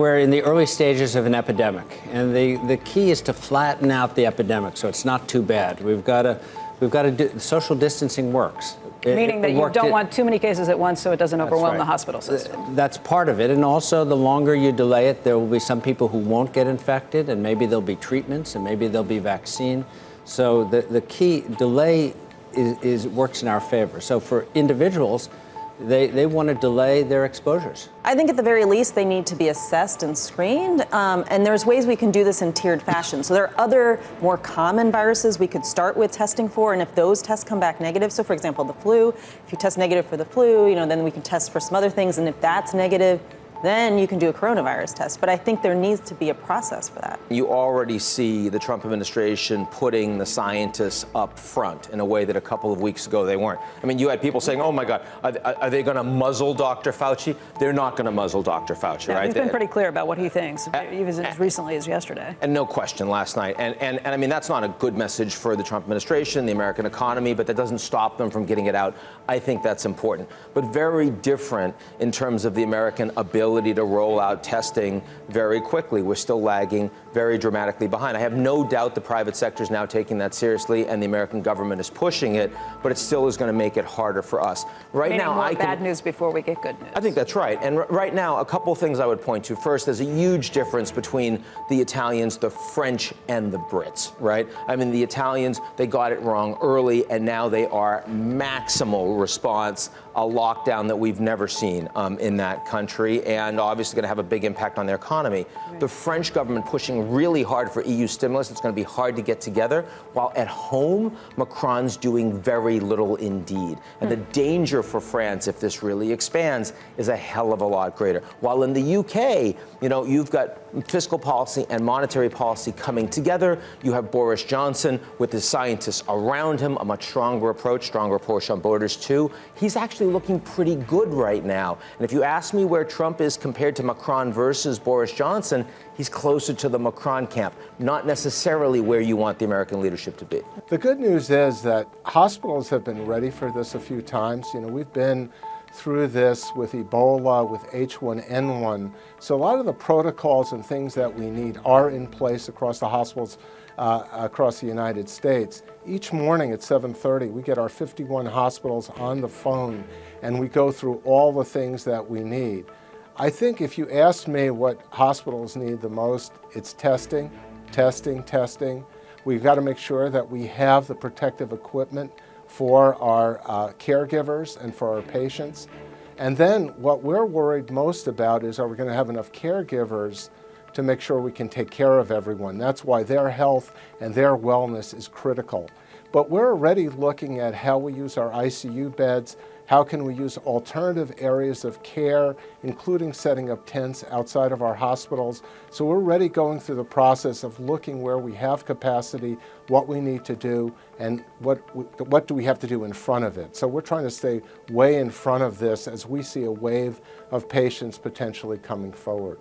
we're in the early stages of an epidemic, and the key is to flatten out the epidemic so it's not too bad. We've got to do, social distancing works. Meaning that you don't want too many cases at once so it doesn't overwhelm the hospital system. That's part of it. And also, the longer you delay it, there will be some people who won't get infected, and maybe there'll be treatments, and maybe there'll be vaccine. So the key, delay works in our favor. So for individuals, they want to delay their exposures. I think at the very least they need to be assessed and screened, and there's ways we can do this in tiered fashion. So there are other more common viruses we could start with testing for, and if those tests come back negative, so for example the flu, if you test negative for the flu, then we can test for some other things, and if that's negative, then you can do a coronavirus test. But I think there needs to be a process for that. You already see the Trump administration putting the scientists up front in a way that a couple of weeks ago they weren't. I mean, you had people saying, oh my God, are they going to muzzle Dr. Fauci? They're not going to muzzle Dr. Fauci, right? He's been pretty clear about what he thinks, even as recently as yesterday. And no question last night. And I mean, that's not a good message for the Trump administration, the American economy, but that doesn't stop them from getting it out. I think that's important. But very different in terms of the American ability to roll out testing very quickly. We're still lagging very dramatically behind. I have no doubt the private sector is now taking that seriously and the American government is pushing it, but it still is going to make it harder for us. Right now, more bad news before we get good news. I think that's right. And right now, a couple of things I would point to. First, there's a huge difference between the Italians, the French, and the Brits, right? I mean, the Italians, they got it wrong early, and now they are maximal response, a lockdown that we've never seen in that country, and obviously going to have a big impact on their economy. Right. The French government pushing really hard for EU stimulus. It's going to be hard to get together, while at home, Macron's doing very little indeed. And the danger for France, if this really expands, is a hell of a lot greater. While in the UK, you've got fiscal policy and monetary policy coming together. You have Boris Johnson with his scientists around him, a much stronger approach, stronger push on borders too. He's actually looking pretty good right now. And if you ask me where Trump is compared to Macron versus Boris Johnson, he's closer to the Macron camp, not necessarily where you want the American leadership to be. The good news is that hospitals have been ready for this a few times. We've been through this with Ebola, with H1N1. So a lot of the protocols and things that we need are in place across the hospitals across the United States. Each morning at 7:30, we get our 51 hospitals on the phone and we go through all the things that we need. I think if you ask me what hospitals need the most, it's testing, testing, testing. We've got to make sure that we have the protective equipment for our caregivers and for our patients. And then what we're worried most about is, are we going to have enough caregivers to make sure we can take care of everyone? That's why their health and their wellness is critical. But we're already looking at how we use our ICU beds, how can we use alternative areas of care, including setting up tents outside of our hospitals. So we're already going through the process of looking where we have capacity, what we need to do, and what do we have to do in front of it. So we're trying to stay way in front of this as we see a wave of patients potentially coming forward.